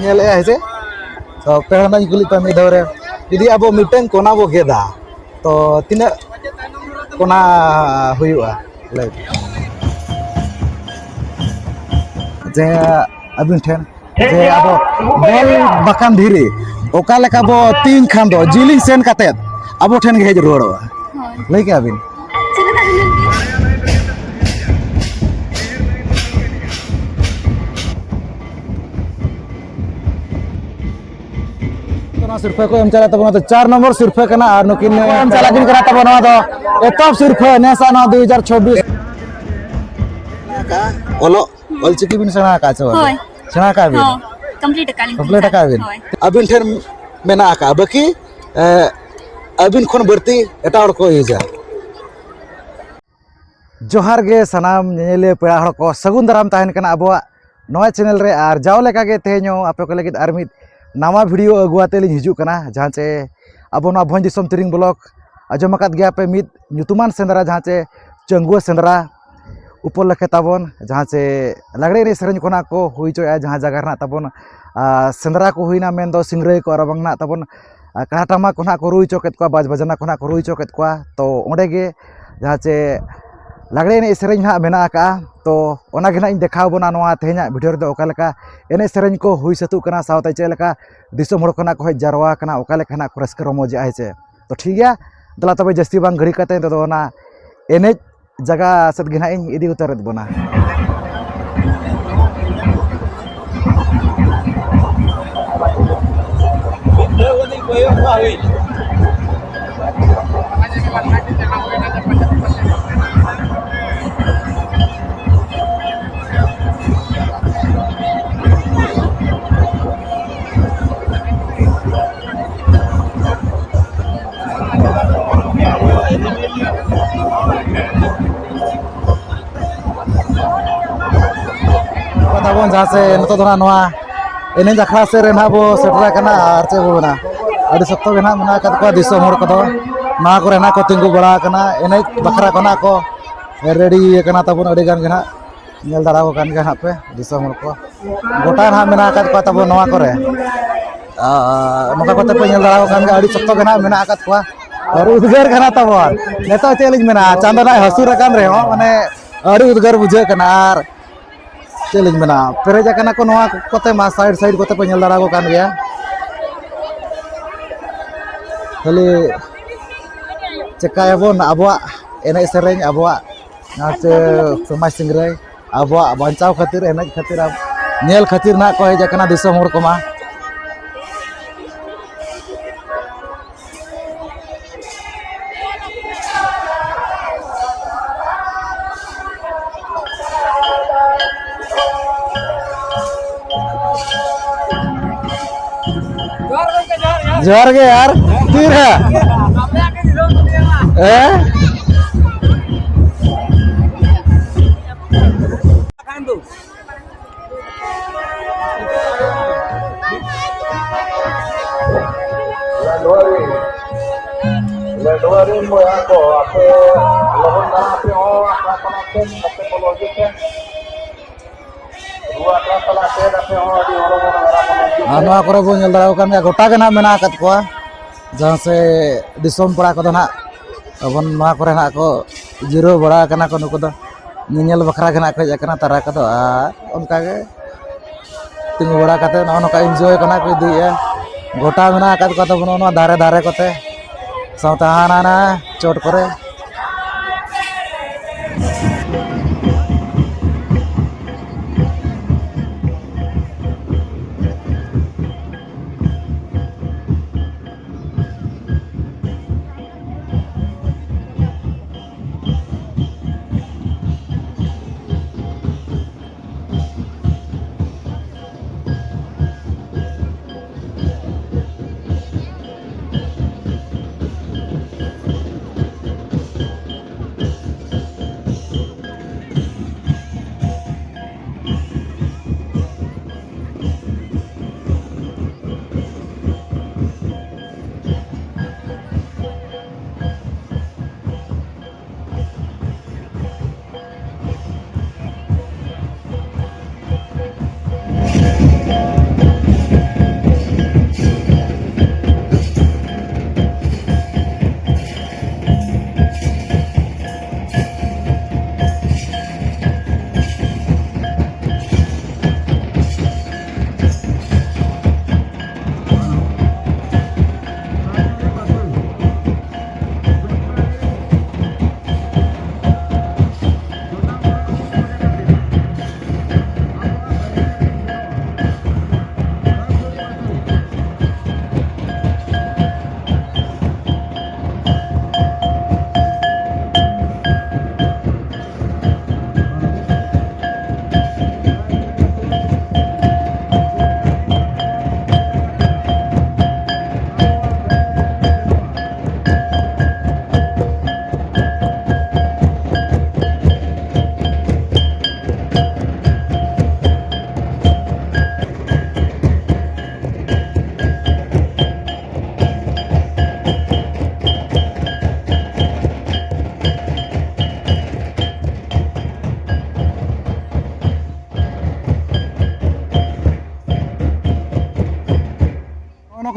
नेले है तो पेहना कुली पे मिद दौरे यदि अब मिटन कोना बो गेदा तो तीना कोना हुआ जे अबिन ठेन जे अब बल बकान धीरे ओका लेका बो तीन खान दो जिलिंग सेन काते अब ठेन गे हेज रोड़वा लई के अबिन सिरफे को चला तब तो 4 नंबर सिरफे करना और नुकिन चला किन करा तब ना तो एतब सिरफे नेसा ना 2026 ओलो ओलचिकी बिन सेना का छ सेना का बिन कंप्लीट का बिन अबिन ठेन मेना का बाकी अबिन खन बर्ती एटा हड़ को इजा जोहार गे सनाम नेले पेड़ा हड़ को सगुन दाराम ताहन कना अबवा नवा चैनल रे आर जाव लेका गे तेहनो आपे को लगित आर मिद नामा वीडियो अगुआते लिंग हिजू कना जहाँ चे अब भंज दिसम तिरिंग ब्लॉक आजम अकाद गया पे मिद ᱧᱩᱛᱩᱢᱟᱱ सेंद्रा जहाँ चे चंगुआ सेंद्रा ऊपर लखे ताबन जहाँ चे लगड़े रे सेरेंज कोना को हुई चोया जहाँ जगह ना ताबन सेंद्रा को हुईना मेन दो सिंगरे को अरबंग ना ताबन काटामा कोना को रुई चोकेत को बाज बजना कोना को रुई चोकेत को तो ओंडे गे जहाँ चे लगड़े ने सेरेंज ना मेना का तो ओना गे ना देखा बना नोआ तेहना वीडियो रे ओका लेका एने सेरेंज को हुई सतु कना सावते चे लेका दिसम हड़ कोना को हज जारवा कना ओका लेका ना रस्क रमोज आय चे तो ठीक गया दला तबे जस्ती बांग घड़ी कते तो ना एने जगह सद गे ना इन इदी उतरत बना जहाँ से नतो दोना नोआ एने जखरा से रेना बो सेटरा कना आर चे बो ना अडी सप्तो गेना मना कत को दिसो मोर को ना को रेना को तिंगु बड़ा कना एने बखरा कना को रेडी कना तबन अडी गान गेना नेल दारा को कान गे हा पे दिसो मोर को गोटा ना मेना कत को तबो नोआ करे नोका को पे नेल दारा को कान गे अडी सप्तो गेना मेना कत को और उद्गार कना तबन नेतो चेलिज मेना चांदना हसुर कान रे हो माने अडी उद्गार बुझे कना आर चैलेंज मेना पेरेजा कना को नोआ कोते मा साइड साइड कोते पे नेल दारा को कान गया खाली चेकायाबन अबवा एने सेरेंज अबवा नाचे समाज सिंगरे अबवा बचाव खातिर एने खातिर नेल खातिर ना को हेज कना दिसम हड़ को मा जोहार गे यार तीर है नोआ करे बो नेल दारा कान गोटा गे ना मेना कत को जहाँ से दिसम पड़ा को ना अबन नोआ करे ना को जीरो बड़ा कना को नुको नेल बखरा गे ना को हेज कना तारा को उनका गे तिंगु बड़ा कते नोका एंजॉय कना को दिए गोटा मेना कत को तब नोआ दारे दारे कोते सावता हाना चोट करे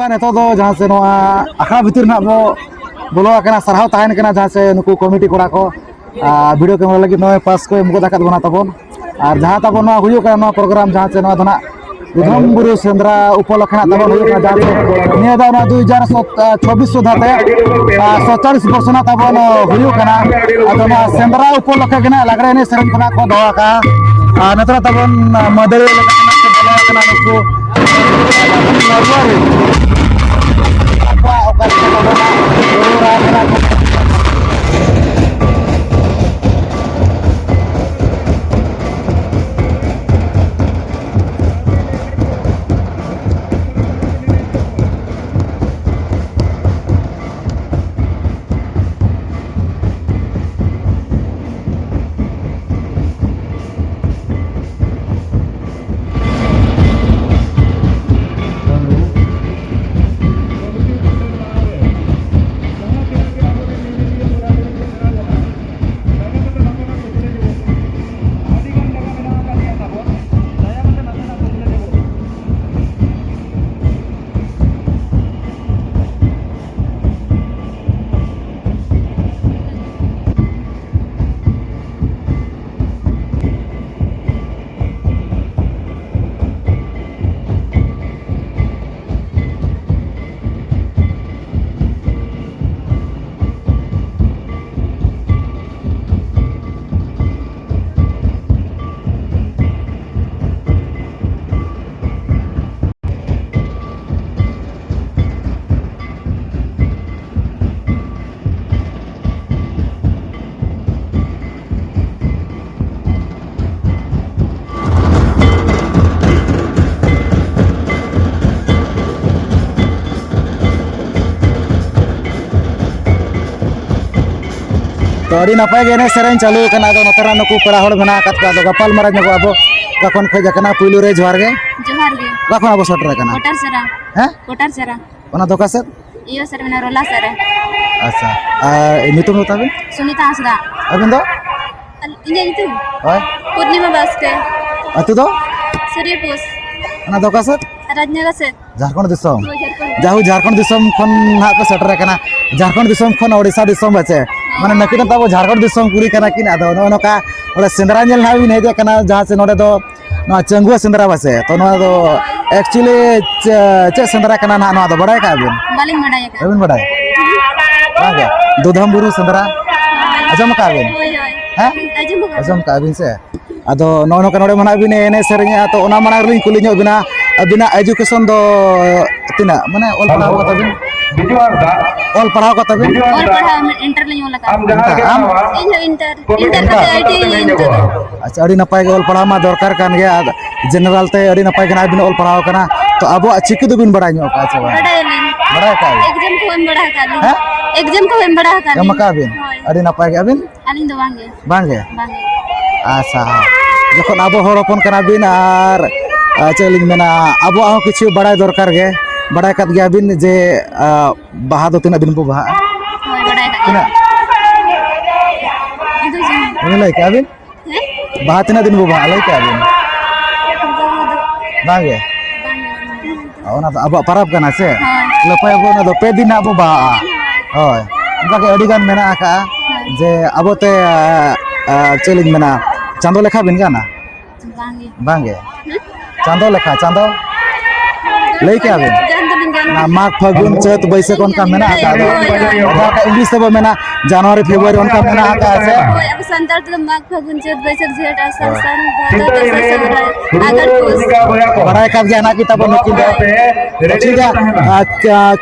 नौका नेतो दो जहाँ से नोआ अखड़ा भितर ना बो बोलो करना सरहाव ताहन करना जहाँ से नुकु कमिटी कोड़ा को वीडियो कैमरा लगी नोए पास को मुको दाका बना तबन और जहाँ तबन नोआ हुयो करना प्रोग्राम जहाँ से नोआ धना उधम बुरु सेंद्रा उपलक्षण तबन हुयो करना जहाँ से निया दा ना 2024 सुधाते 47 वर्ष ना तबन हुयो करना अदो ना सेंद्रा उपलक्ष करना लगरे ने सरन कोना को दोआ का नतरा तबन मदरे लगना के बोला करना नुकु तो अड़ी नपाय गे सेरें चालू करना दो नतरा नुकु पेड़ा हड़ बना कत का दो गपाल मारा नको अब कखन खज कना पुइलु रे जोहार गे कखन अब सटर कना कोटार सरा हैं कोटार सरा ओना दोका से इयो सर मेना रोला सर अच्छा नितुम होताबे सुनीता हंसदा अबिन दो इने नितुम ओय पूर्णिमा बास्के अतु दो सूर्यपोस ओना दोका से राजनगर से झारखंड दिसम जाहु झारखंड दिसम खन हा पे सटर कना झारखंड दिसम खन ओडिसा दिसम बचे माने नकिन तब झारखंड दिसम कुरी कना किन आदो नोका ओले सेंद्रा नेल ना बिन हेजे कना जहां से नोडे दो ना चंगुआ सेंद्रा बसे तो नो दो एक्चुअली चे सेंद्रा कना ना नो दो बड़ाय का बिन बालिंग बड़ाय का बिन बड़ाय आगे दुधम बुरु सेंद्रा अजम का बिन हैं अजम का बिन से आदो नो नो कनोडे मना बिन एने सेरኛ तो ओना मना रलिन कुलिញबिना बिना एजुकेशन दो तिना माने ऑल पढ़ाओ कत बिन ऑल पढ़ाओ कत बिन ऑल पढ़ाओ इंटर लई होला का इंटर का आईटी इंटर अच्छा अड़ी नपाय ऑल पढ़ाओ मा दरकार कान गया जनरल ते अड़ी नपाय कना बिन ऑल पढ़ाओ कना तो अब चिकी दो बिन बड़ा ᱧᱚ का अच्छा बड़ा का एग्जाम को हम बड़ा का हैं एग्जाम को हम बड़ा का मका बिन अड़ी नपाय के बिन आलिन दो बांगे बांगे आशा जखन अब हर अपन कना बिन आर चलिन मेना अब आहो किछु बड़ा दरकार गे बड़ा कत गया बिन जे बाहा दो तिना दिन बो बाहा होय बड़ा का तिना ini lagi kabin baha tina din bo baha lagi kabin bage ona to abo parab kana se lepay bo na do pe din abo baha hoy onka ke adi gan mena aka je abo te challenge mena chando lekha bin kana bange chando lekha chando lay ke abin ना माघ फागुन चैत बैसाख उनका मेना आका दो का English तब मेना जनवरी फरवरी उनका मेना आका से अब संताल तो माघ फागुन चैत बैसाख जेठ आषाढ़ सावन भादो आगन बड़ा का जाना कि तब नकिन दो ठीक है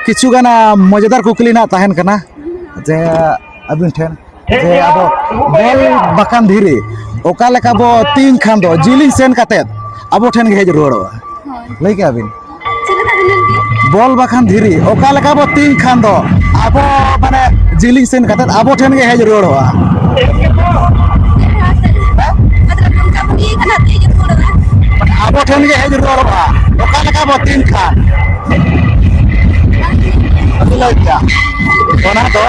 किछु गाना मजेदार कुकली ना ताहन कना जे अबिन ठेन जे अब बल बकान धीरे ओका लेका बो तीन खान दो जिलिंग सेन काते अब ठेन गे हेज रोड़वा लई के अबिन बॉल बखान धीरी ओका लका बो तीन खान दो अब माने जिलिंग सेन कत अब ठेन गे हेज रोड हो मतलब उनका भी कना तेज रोड अब ठेन गे हेज रोड हो ओका लका बो तीन खान अगला क्या ओना दो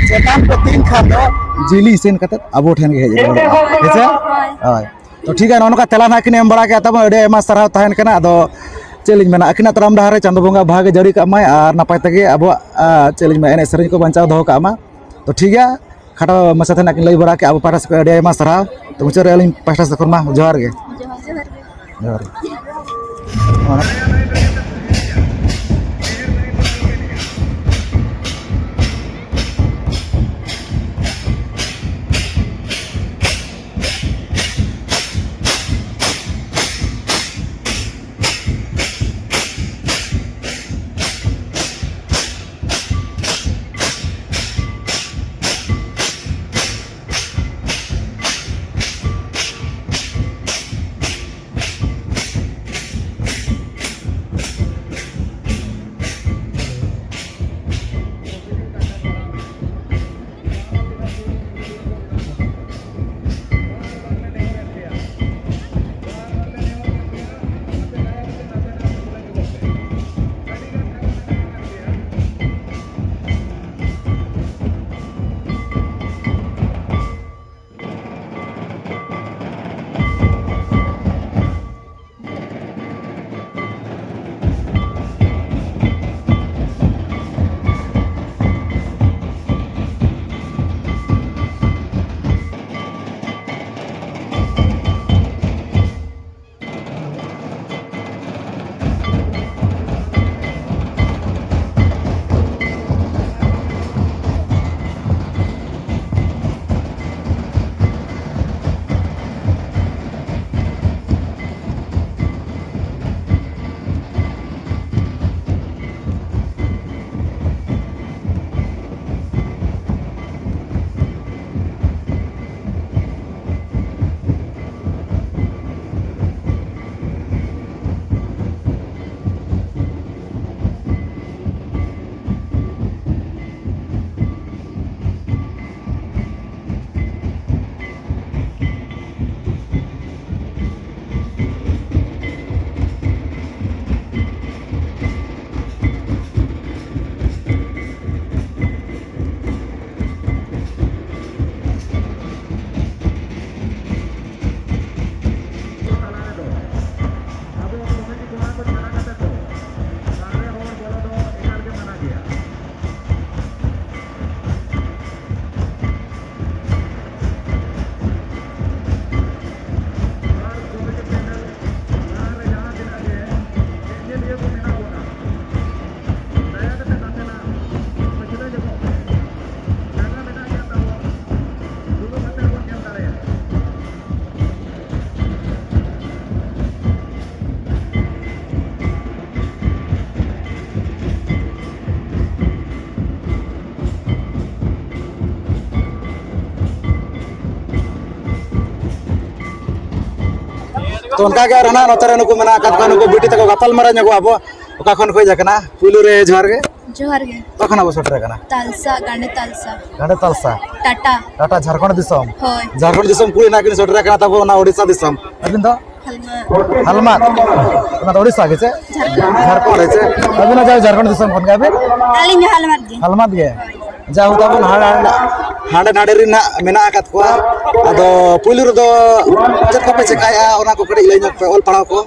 चेतान पे तीन खान दो जिलिंग सेन कत अब ठेन गे हेज रोड हेसे हाय तो ठीक है नोनका तेला ना किने एम बड़ा के तब एडे मा सराव ताहन कना दो चेलिंग में अखिना तराम डहारे चांदो बंगा भागे जारी का माय और नपाय तगे अब चेलिंग में एने सेरें को बंचाव दो का मा तो ठीक है खाटा मसा थे लई बड़ा के अब पारस को अड़िया सराव तो मुझे रेलिंग पास्टा से मा जोहार गे जोहार तो उनका क्या रहना नोतरे नुकु मना कतका नुकु बेटी तको गपल मारा न्यागो अब ओका खन खोय जाकना पुलु रे जोहार गे तो खना बसटरे कना तालसा गांडे तालसा टाटा झारखंड दिसम होय झारखंड दिसम कुली ना किन सटरे कना तबो ना ओडिसा दिसम अबिन दो हलमा ना ओडिसा के झारखंड है अबिन ना जाओ झारखंड दिसम खन गाबे आलिन हलमा गे जाऊ तबन हांडे नाडे रिना मेना आकात को अदो पुलु रे दो चत को पे चकाया ओना को कड़ी लई पे ओल पढ़ाव को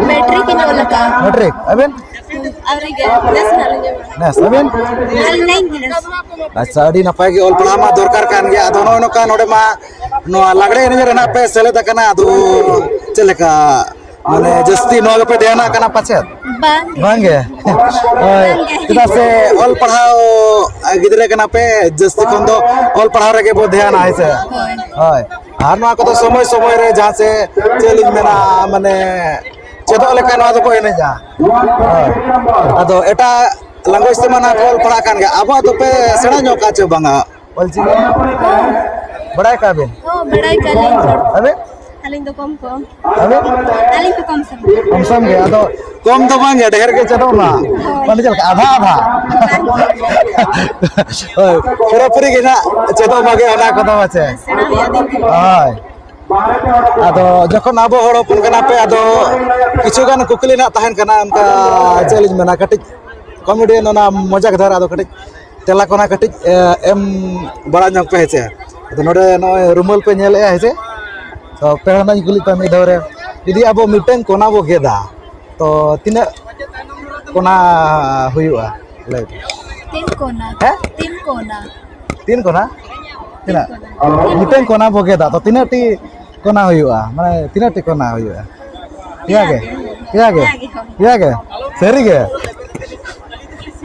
मैट्रिक इन ओलका मैट्रिक अबिन आवरिगे नेशनल अबिन आलिन नहीं अच्छा अड़ी नपाय के ओल पढ़ा मा दरकार कान गया अदो नो का नोडे मा नो लागड़े इन रेना पे सेले तकना अदो चलेका माने जस्ती नो पे ध्यान कना पछे बांगे चदा से ओल पढ़ाओ गिदरे कना पे जस्ती कोन दो ओल पढ़ाओ रे के बो ध्यान आइ से होय आर नो को तो समय समय रे जहां से चैलेंज मेना माने चेदो लेका नो दो को एने जा अदो एटा लैंग्वेज से माना ओल पढ़ा कान गया अब तो पे सेणा नो का चे बांगा ओलची बड़ाई का बे ओ बड़ाई का ले अबे आलिन तो कम अबे आलिन तो कम सम गया तो कम तो बांगे ढेर के चलो ना माने चल आधा ओय पूरा पूरी के ना चेतो मागे ओना को तो बाचे हाय आदो जखन आबो हड़ होपन कना पे आदो किछु गान कुकली ना तहन कना उनका चैलेंज मेना कटि कॉमेडियन ना मजाक धार आदो कटि तेला कोना कटि एम बड़ा जंग पे हेचे तो नोडे नय रुमल पे नेले हेचे तो पेहना कुली पे मिदरे यदि अब मिटन कोना बो गेदा तो तीना कोना हुआ ले 3 कोना हैं 3 कोना 3 कोना तीना मिटें कोना भोगेदा तो तीना टी कोना हुआ माने तीना टी कोना हुआ क्या के सही के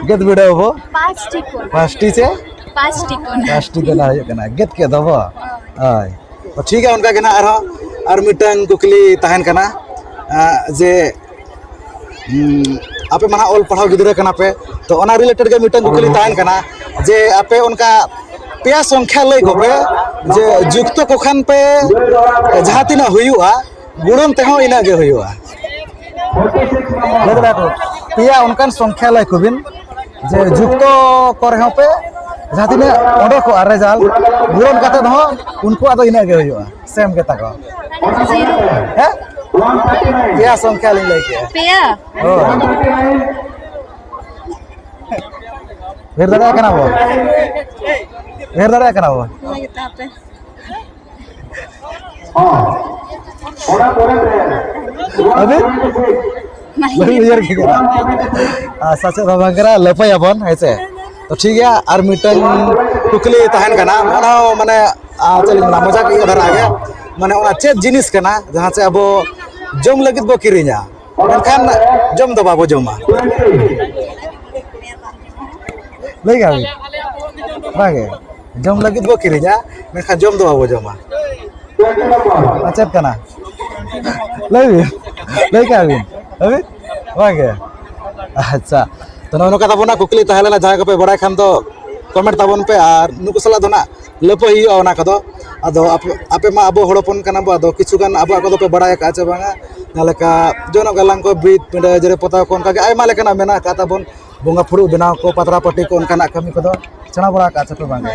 गेट वीडियो वो 5 टी कोना 5 टी से 5 टी कोना 5 टी देना हुआ कना गेट के दबो हाय तो ठीक है उनका केना और मिटन कुकली तहन कना जे आपे मना ऑल पढ़ाओ गिदरे कना पे तो ओना रिलेटेड के मिटन कुकली तहन कना जे आपे उनका पेया संख्या लई गोबे जे जुक्त कोखान पे जहां तिना हुआ गुणन ते हो इना गे हुआ देखदा को पेया उनकान संख्या लई कुबिन जे जुक्त करे हो पे जहां तिना ओडो को रेजाल्ट गुणन काते हो उनको आदो इना गे हुआ सेम के ताको 0 हैं पेया संख्या लई के पेया फिर दादा कना वो फिर दादा कना वो lagi tape अभी mahi यार के सच बाबा लपय अपन ऐसे तो ठीक है और मिटन कुकली तहन कना मानो माने चल मजा के उधर आ गया माने ओना चेत जिनिस कना जहां से अब जम लगित बो किरिया मेनखान जम दो बाबो जमा लई गा बागे जम लगित बो किरिया मेनखान जम दो बाबो जमा अच्छा कना लई का अभी बागे अच्छा तो नो कथा बोना कुकली तहलेना जहां को पे बड़ा खान तो कमेंट ताबन पे और नुको सला दो ना लपो ही ओना कदो अदो आपे मा अबो हड़पन कना बो अदो किछु गान अबो को पे बड़ा का चे बांगा नालका जोनो गलांग को बीत पिंडे जरे पता को उनका आयमा लेकना मेना का ताबन बोंगा फुरु बनाव को पतरा पट्टी को उनका ना कमी कदो चना बड़ा का चे बांगा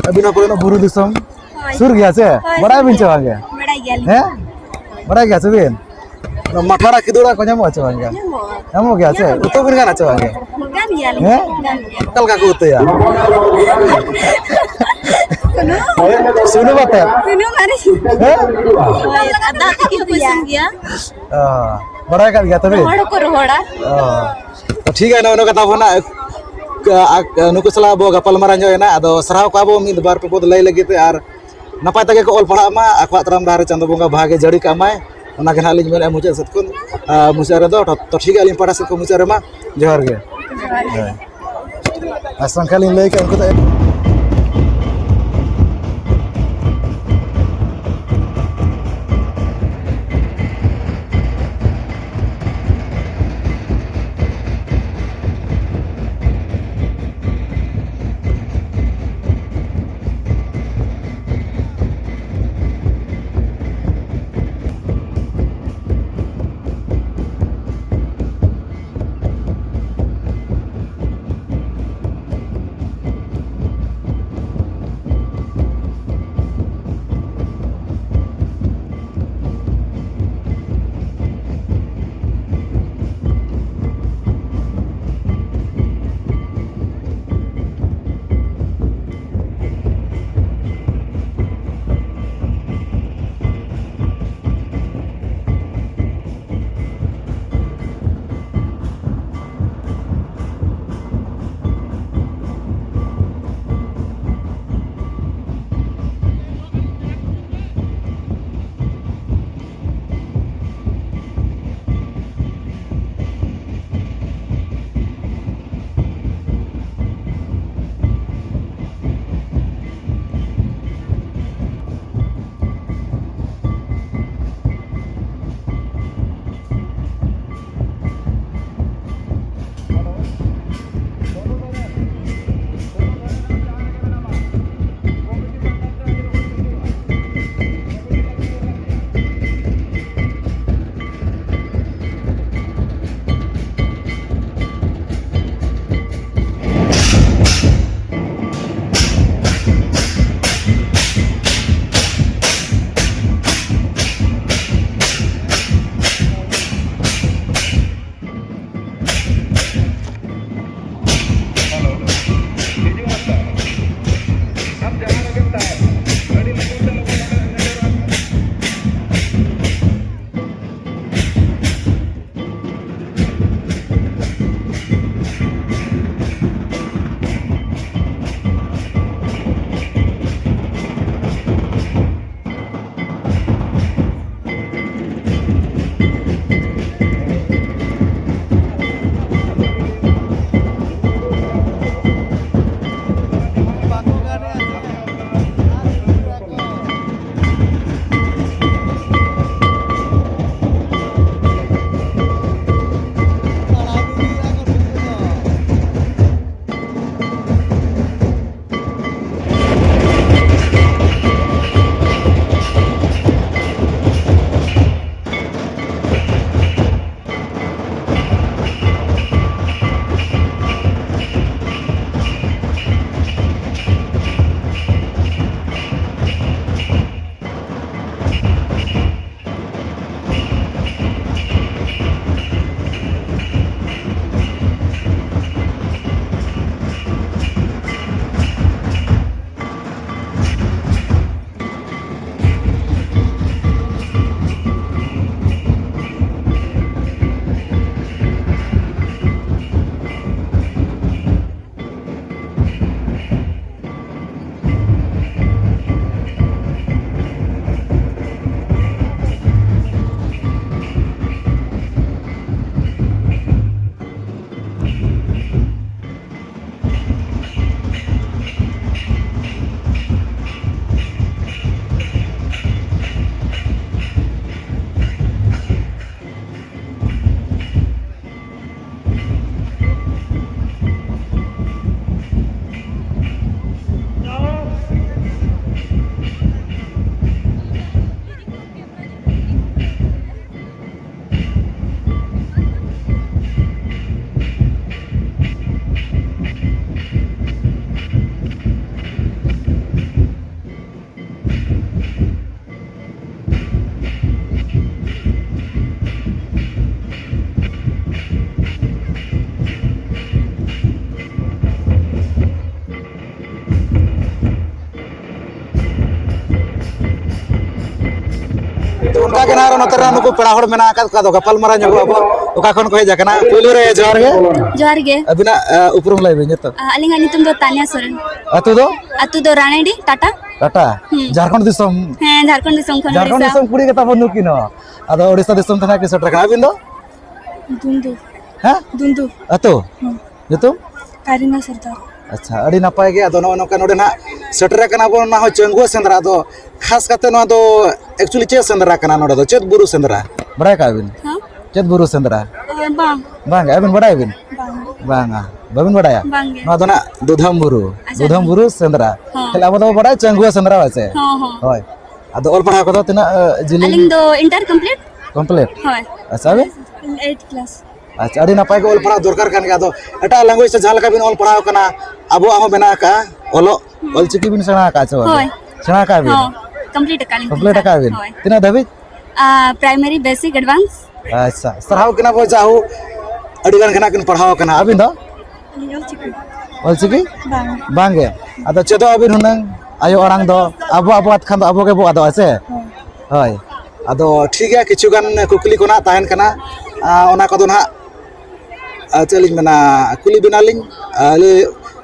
अबिनो को बुरु दिसम सुर गया से बड़ा बिन चे बांगे beda gali हैं बड़ा गया से बिन मठारा किदुड़ा को जमो चे बांगे जमो गया से उतो बिन गाना चे बांगे gan gali हैं कल का को उतया सुनो बात sunu mari हैं ada ki kuisang gya बड़ा कर गया तभी rohor ko rohora तो ठीक है ना उनको कथा बोना नुको सला बो गपल मारा जो है ना अदो सराव का बो मिद बार पे बोद लई लगी ते आर नपाय तके को ऑल पढ़ा मा अखवा तराम दारे चंद बोंगा भागे जड़ी का माय ओना के हालिज मेरे मुझे सतकुन मुझे रे दो तो ठीक है लिन पढ़ा से को मुझे रे मा जोहर गे असंख्या लिन लई के उनको तो तो उनका के नारो नतरा नुकु पेड़ा हड़ मेना का का गपल मारा ᱧᱚᱜ ᱟᱵᱚ ᱚᱠᱟ ᱠᱷᱚᱱ ᱠᱚ ᱦᱮᱡ ᱟᱠᱟᱱᱟ ᱯᱳᱭᱞᱳ ᱨᱮ ᱡᱚᱦᱟᱨ ᱜᱮ जोहार गे ᱟᱵᱤᱱᱟᱜ ᱩᱯᱨᱩᱢ ᱞᱟᱹᱭ ᱵᱤᱱ ᱡᱚᱛᱚ अलिंगा नितुम दो तानिया सोरेन ᱟᱛᱩ ᱫᱚ राणेडी टाटा ᱴᱟᱴᱟ ᱡᱷᱟᱲᱠᱷᱚᱸᱰ ᱫᱤᱥᱚᱢ हैं झारखंड दिसम खन ᱡᱷᱟᱲᱠᱷᱚᱸᱰ उड़ीसा ᱫᱤᱥᱚᱢ ᱠᱩᱲᱤ ᱜᱮ ᱛᱟᱵᱚᱱ ᱱᱩᱠᱤᱱ ᱦᱚᱸ ᱟᱫᱚ ᱳᱲᱤᱥᱟ ᱫᱤᱥᱚᱢ ᱛᱮ ᱱᱟᱜ ᱠᱤ ᱥᱮᱴᱮᱨ ᱟᱠᱟᱱᱟ ᱟᱵᱤᱱ ᱫᱚ दुंदु ᱦᱮᱸ दुंदु ᱟᱛᱩ ᱧᱩᱛᱩᱢ कारिना सरदार अच्छा अड़ी नपाय गे अदो नोका नोडे ना सेटर कना बो ना हो चंगुआ सेंद्रा दो खास करते नो दो एक्चुअली चे सेंद्रा कना नोडे दो चेत बुरु सेंद्रा बड़ाय का बिन हां चेत बुरु सेंद्रा बांग बांग अबिन बड़ाय बिन बांगा बाबिन बड़ाया बांगे नो दो ना दुधम बुरु सेंद्रा खले अब दो बड़ाय चंगुआ सेंद्रा वासे हां हां होय अदो ऑल पढ़ा को दो तिना जिली अलिंग दो इंटर कंप्लीट हाय अच्छा बिन 8 क्लास अच्छा अड़ी नपाय को ऑल पढ़ा दरकार कन गे अदो एटा लैंग्वेज से जहां बिन ऑल पढ़ाव कना अब आहो बना का ओलो ऑलचिकी बिन सेना का छो सेना का बिन हां कंप्लीट का बिन तिना दबी प्राइमरी बेसिक एडवांस अच्छा सरहाव कना बो जाहु अड़ी गान कना किन पढ़ाव कना अबिन दो ऑलचिकी बांगे अदो चेदो अबिन हुनंग आयो अरांग दो अबो अबोत खान अबो के बो अदो आसे होय अदो ठीक है किछु गान कुकली कोना ताहन कना ओना को दो ना चलिन मना कुली बिनालिंग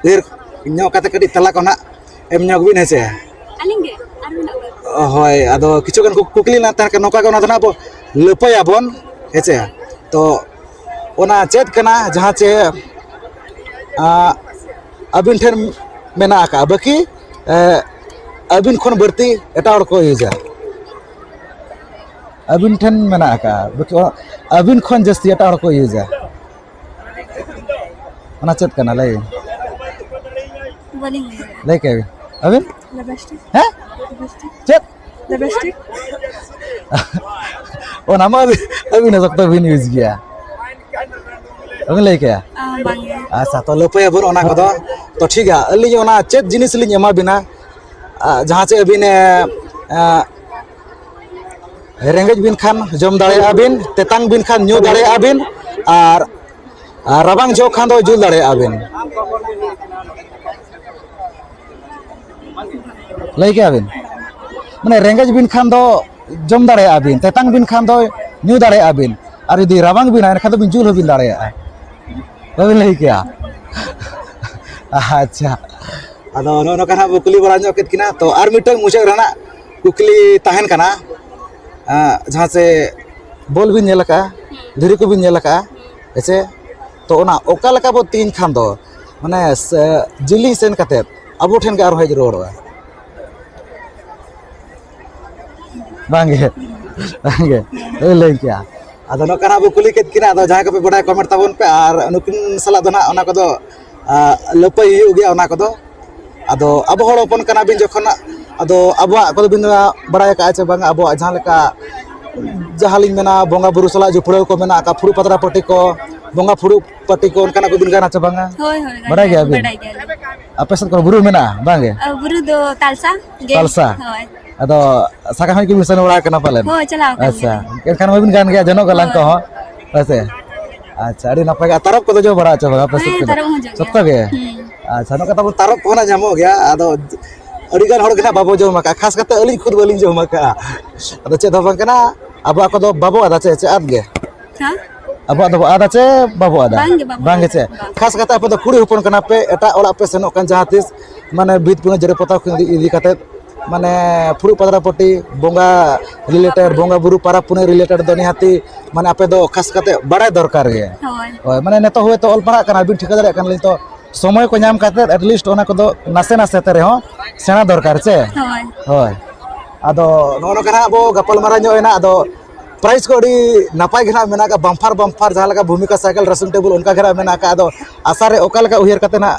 लेर ᱧᱚ ᱠᱟᱛᱮ ᱠᱟᱹᱴᱤᱡ ᱛᱟᱞᱟ ᱠᱚ ᱱᱟᱜ ᱮᱢ ᱧᱚᱜ ᱵᱤᱱ ᱦᱮᱸᱥᱮ अलिंगे अरविंद ᱦᱳᱭ ᱟᱫᱚ ᱠᱤᱪᱷᱩ ᱜᱟᱱ ᱠᱩᱠᱞᱤ ᱱᱟ ᱛᱟᱦᱮᱸ ᱱᱚᱝᱠᱟ ᱜᱮ ᱚᱱᱟ ᱫᱚ ᱱᱟᱜ ᱵᱚ ᱞᱟᱹᱯᱟᱹᱭᱟᱵᱚᱱ ᱦᱮᱸᱥᱮ ᱛᱚ ᱚᱱᱟ ᱪᱮᱫ ᱠᱟᱱᱟ ᱡᱟᱦᱟᱸ ᱪᱮ ᱟᱹᱵᱤᱱ ᱴᱷᱮᱱ ᱢᱮᱱᱟᱜ ᱟᱠᱟᱜᱼᱟ ᱵᱟᱹᱠᱤ ᱟᱹᱵᱤन ᱠᱷᱚᱱ ᱵᱟᱹᱲᱛᱤ ᱮᱴᱟᱜ ᱦᱚᱲ ᱠᱚ ᱤᱭᱩᱡᱟ ᱟᱹᱵᱤन ᱴᱷᱮᱱ ᱢᱮᱱᱟᱜ ᱟᱠᱟᱜᱼᱟ ᱵᱟᱹᱠᱤ ᱟᱹᱵᱤन ᱠᱷᱚᱱ ᱡᱟᱹᱥᱛᱤ ᱮᱴᱟᱜ ᱦᱚᱲ ᱠᱚ ᱤᱭᱩᱡᱟ ᱚᱱᱟ ᱪᱮᱫ ᱠᱟᱱᱟ ᱞᱟᱹᱭ बोलिंग लय के अबिन लिपस्टिक हैं चेत लिपस्टिक ओ नाम अबिन सकता बिन यूज किया अबिन लय के बांगे अच्छा तो लपय बन ओना कदो तो ठीक है अली ओना चेत जिनिस लिन एमा बिना जहां से अबिन रेंगेज बिन खान जम दाड़े अबिन तेतांग बिन खान न्यू दाड़े अबिन और रबांग जो खान दो जुल दाड़े अबिन लय के अबिन माने रेंगेज बिन खान दो जम दाड़े अबिन तेतांग बिन खान दो न्यू दाड़े अबिन और यदि रबांग बिन आन खान दो बिन जुल बिन दाड़े अबिन लय के अच्छा अदो नो कना कुकली बरा ᱧᱚᱜ केत किना तो आर मिटंग मुचे रना कुकली ताहन कना जहां से बोल बिन नेल का धीरे को बिन नेल का ऐसे तो ओना ओका लका बो तीन खान दो माने जिली सेन कते अबो ठेन के आर हेज रोडवा बांगे बांगे लय क्या अदो नो कना बो कुली केत किना अदो जहां के पे बड़ा कमेंट ताबन पे आर अनुकिन सला दो ना ओना को दो लपय हुई गया ओना को दो अदो अब हड़ अपन कना बिन जखन अदो अबवा को बिन बड़ा का आचे बांग अबो जहां लेका जहां लिन मेना बोंगा बुरु सला जुफड़ो को मेना का फुरु पतरा पट्टी को बोंगा फुरु पट्टी को उनका को बिन गाना चे बांगा होय होय बड़ा गया बिन आपे सब को बुरु मेना बांगे बुरु दो तालसा तालसा होय अदो साका हई की मिसन उड़ा कना पालन होय चलाओ अच्छा एनखान बिन गान गया जनो गलांग को हो ऐसे अच्छा अड़ी नपय तरफ को जो बड़ा चे बांगा आपे सब के अच्छा नो कता तरफ को ना जामो गया अदो अड़ी गान हड़ गना बाबो जो मका खास करते अली खुद बलिन जो मका अदो चे दबन कना अब को दो बाबो आदा चे चे आद गे हां अब दो आदा चे बाबो आदा बांगे चे खास करते आप दो कुड़ी हुपन कना पे एटा ओला पे सेनो कन जहां तिस माने बीत पुने जरे पता इदी कते माने फुरु पदरा पट्टी बोंगा रिलेटेड बोंगा बुरु पारा पुने रिलेटेड दो निहाती माने आपे दो खास करते बड़ा दरकार गे होय माने नेतो हुए तो ऑल पढ़ा कना बिन ठिका दरे कन लिन तो समय को नाम करते एटलिस्ट ओना को दो नासे नासे ते रहो सेना दरकार चे होय होय अदो नो कना अबो गपल मारा ᱧᱚᱜ एना अदो प्राइस को अड़ी नापाय घना मेना का बम्फार जहां लगा भूमिका साइकिल रसिंग टेबल उनका घरा मेना का अदो आशा रे ओका लगा उहियर कते ना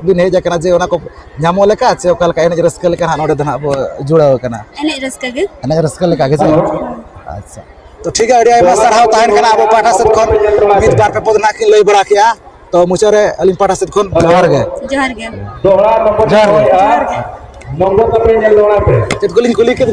बिन हेज कना जे ओना को ᱧामो लेका से ओका लगा एने रस्का लेका नोडे दना अबो जुड़ाव कना एने रस्का लेका गे अच्छा तो ठीक है अड़ी आयमा सरहाव ताहन कना अबो पाटा सेट कोन मित बार पे पद ना कि लई बड़ा किया तो मुचारे अलिन पाटा सेट कोन जोहार गे दोहरा नंबर का पे नेल लोना पे चेत गोलिन कुली के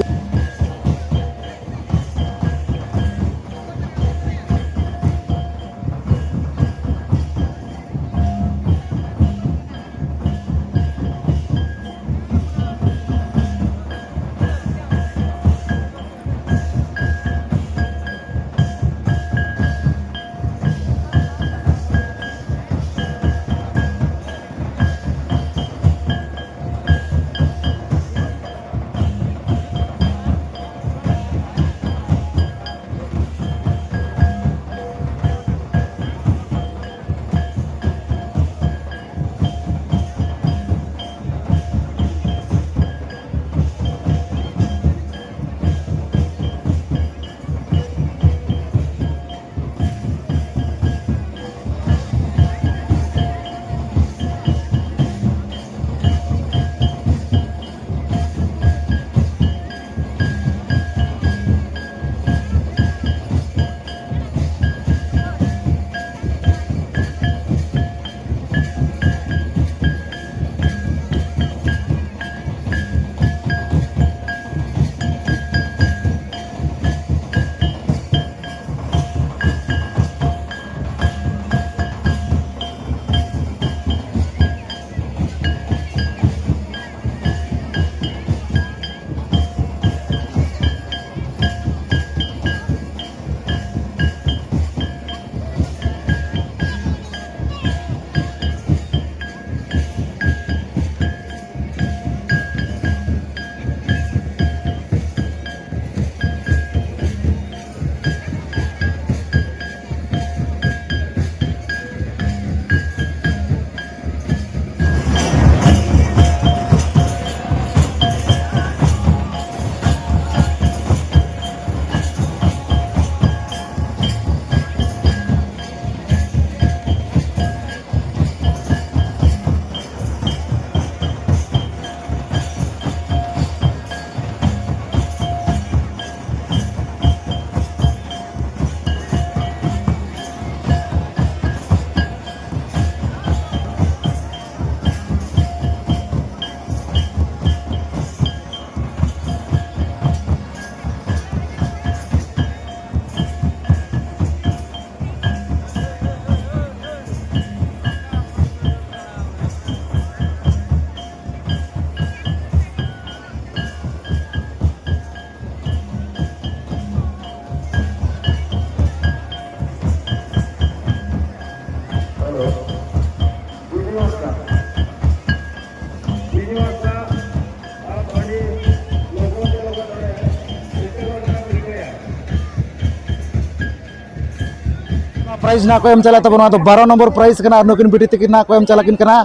प्राइज ना को एम चला तब 12 नंबर प्राइज कना नुकिन बिटी तकिन ना को एम चला किन कना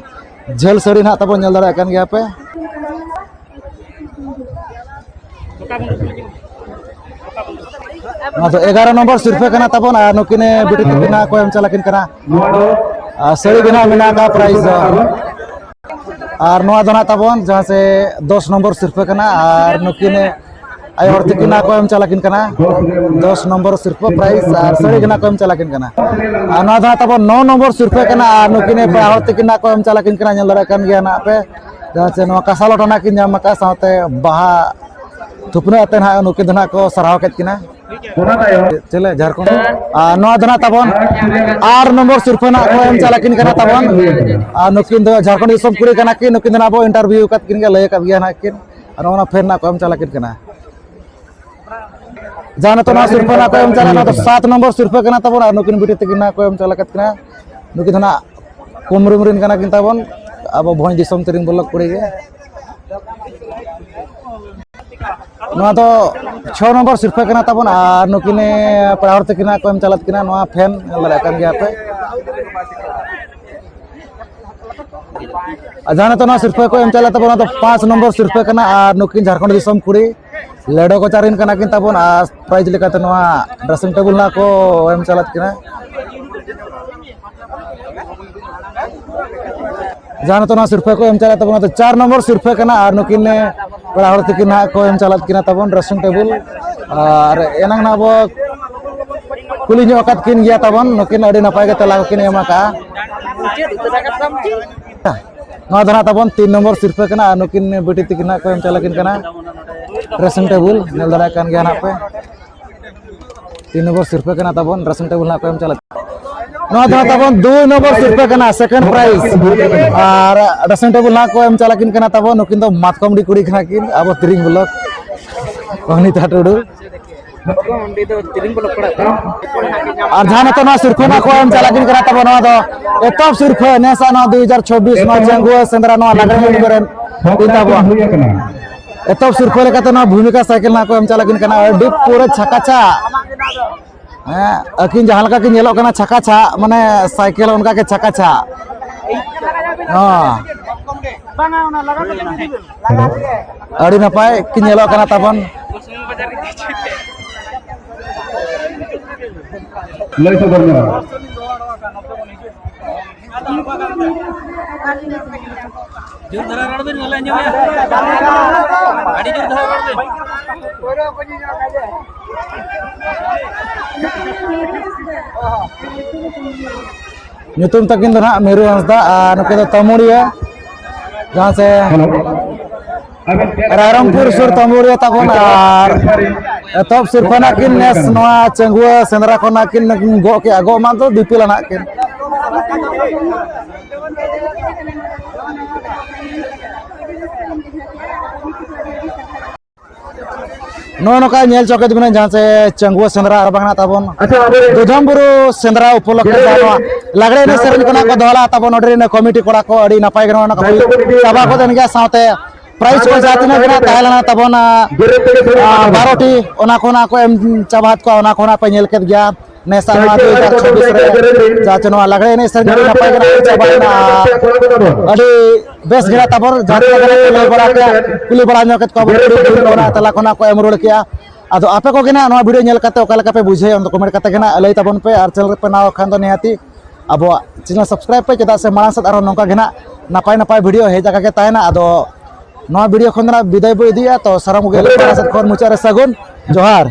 झेल साड़ी ना तब नेल दाड़ा कान गया पे तो 11 नंबर सिर्फे कना तब नुकिन बिटी तकिन ना को एम चला किन कना साड़ी बिना मिना का प्राइज और नोआ दोना तबन जहाँ से 10 नंबर सिर्फे कना और नुकिन आई हर तकिन ना को एम चला किन कना 10 नंबर सिर्फे प्राइज और साड़ी ना को एम चला किन कना और नोआ दोना तबन 9 नंबर सिर्फे कना और नुकिन पे हर तकिन ना को एम चला किन कना नेल दाड़ा कान गया ना पे जहाँ से नोआ कासा लटना किन जाम का साथे बाहा थुपना अते ना नुकिन दोना को सराव केत किना चले झारखंड नोआ दोना तबन 8 नंबर सिर्फे ना को एम चला किन कना तबन नुकिन दो झारखंड दिसम कुड़ी कना कि नुकिन दोना बो इंटरव्यू कत किन के लय कत गया ना किन और ओना फेर ना को एम चला किन कना जाना तो ना सिर्फ ना को एम चला ना तो 7 नंबर सिर्फ कना तबन और नुकिन बिटी तकिन ना को एम चला कत किना नुकिन धना कुमरुमरिन कना किन तबन अब भोज दिसम तिरिंग बोलक कुड़ी गे नोआ तो 6 नंबर सिर्फ कना तबन और नुकिन पढ़ावर तकिन को एम चलत किना नोआ फैन लड़ा कान गया पे जाना तो ना सिर्फ को एम चला तबन तो 5 नंबर सिर्फ कना और नुकिन झारखंड दिसम कुड़ी लेडो को चारिन कना किन तबन आ प्राइज लेकाते नोआ ड्रेसिंग टेबल ना को एम चलत किना जाना तो ना सिर्फ को एम चला तबन तो 4 नंबर सिर्फ कना और नुकिन पड़ा हर तकिन को एम चलत किना तबन ड्रेसिंग टेबल और एनांग ना बो कुली ᱧᱚᱜ ᱠᱟᱛ ᱠᱤᱱ ᱜᱮᱭᱟ ᱛᱟᱵᱚᱱ नुकिन ᱟᱹᱰᱤ ᱱᱟᱯᱟᱭ ᱜᱮ ᱛᱮᱞᱟ ᱠᱤᱱ ᱮᱢ ᱟᱠᱟᱜᱼᱟ ᱱᱚᱣᱟ ᱫᱚ ᱛᱟᱵᱚᱱ 3 नंबर सिर्फ कना और नुकिन बिटी तकिन को एम चला किन कना ड्रेसिंग टेबल नेल दाड़ा कान गया ना पे 3 नंबर सिर्फ कना तबन ड्रेसिंग टेबल ना को एम चला नोआ दो तबन 2 नंबर सिर्फ कना सेकंड प्राइज और ड्रेसिंग टेबल ना को एम चला किन कना तबन नुकिन तो मातकमडी कुड़ी कना किन अब तिरिंग ब्लॉक कहनी टाटुडू और जहाँ तो ना सिर्फ ना को एम चला किन कना तबन नोआ दो एतब सिर्फ नेसा ना 2024 ना जंगुआ सेंद्रा नोआ लागरे निबरन किन तबन एतब सिर्फ लेकाते ना भूमिका साइकिल ना को एम चला किन कना अडी पूरा छकाचा अकिन जहाँ लगा किन येलो कना छकाचा माने साइकिल उनका के छकाचा अड़ी नपाय किन येलो कना तबन लय सदरना जोर धरा रड़ बिन गले अंजम या गाड़ी जोर धरा रड़ बिन nyutum takin तो ना मेरू हंसदा नुके तो तमुड़िया जहाँ से रायरंगपुर सुर तमुड़िया तबन और तब सिर्फ ना किन नेस नोआ चंगुआ सेंद्रा को ना किन गो के गो मान तो दिपिल ना किन नो नोका नेल चौके दुगने जहाँ से चंगुआ सेंद्रा और बांगना तबन दुधमबुरु सेंद्रा उपलक्ष्य जानो लागरे ने सेरन कना को दोला तबन ऑर्डर ने कमिटी कोड़ा को अड़ी नपाय गनो ना सभा को देन गया साथे प्राइस को जातिना गना ताहलना तबन 12 टी ओना कोना को एम चाबात को ओना कोना पे नेल के गया नेसा 2026 रे जाचनो लागरे ने सेरन नपाय गना चाबाना अड़ी बेस गरा तबर जाति गरा ले बड़ा के कुली बड़ा ᱧᱚᱠᱮᱛ को बड़ा तला कोना को एम रोड किया आदो आपे को गेना नोआ वीडियो नेल काते ओका लका पे बुझे हम तो कमेंट काते गेना लई तबन पे और चैनल पे नाव खान तो निहाती अब चैनल सब्सक्राइब पे चदा से मानस आरो नोका गेना नपाय नपाय वीडियो हे जगह के तायना आदो नोआ वीडियो खंदना विदाय बो इदिया तो सारा मुगे खन मुचारे सगुन जोहार।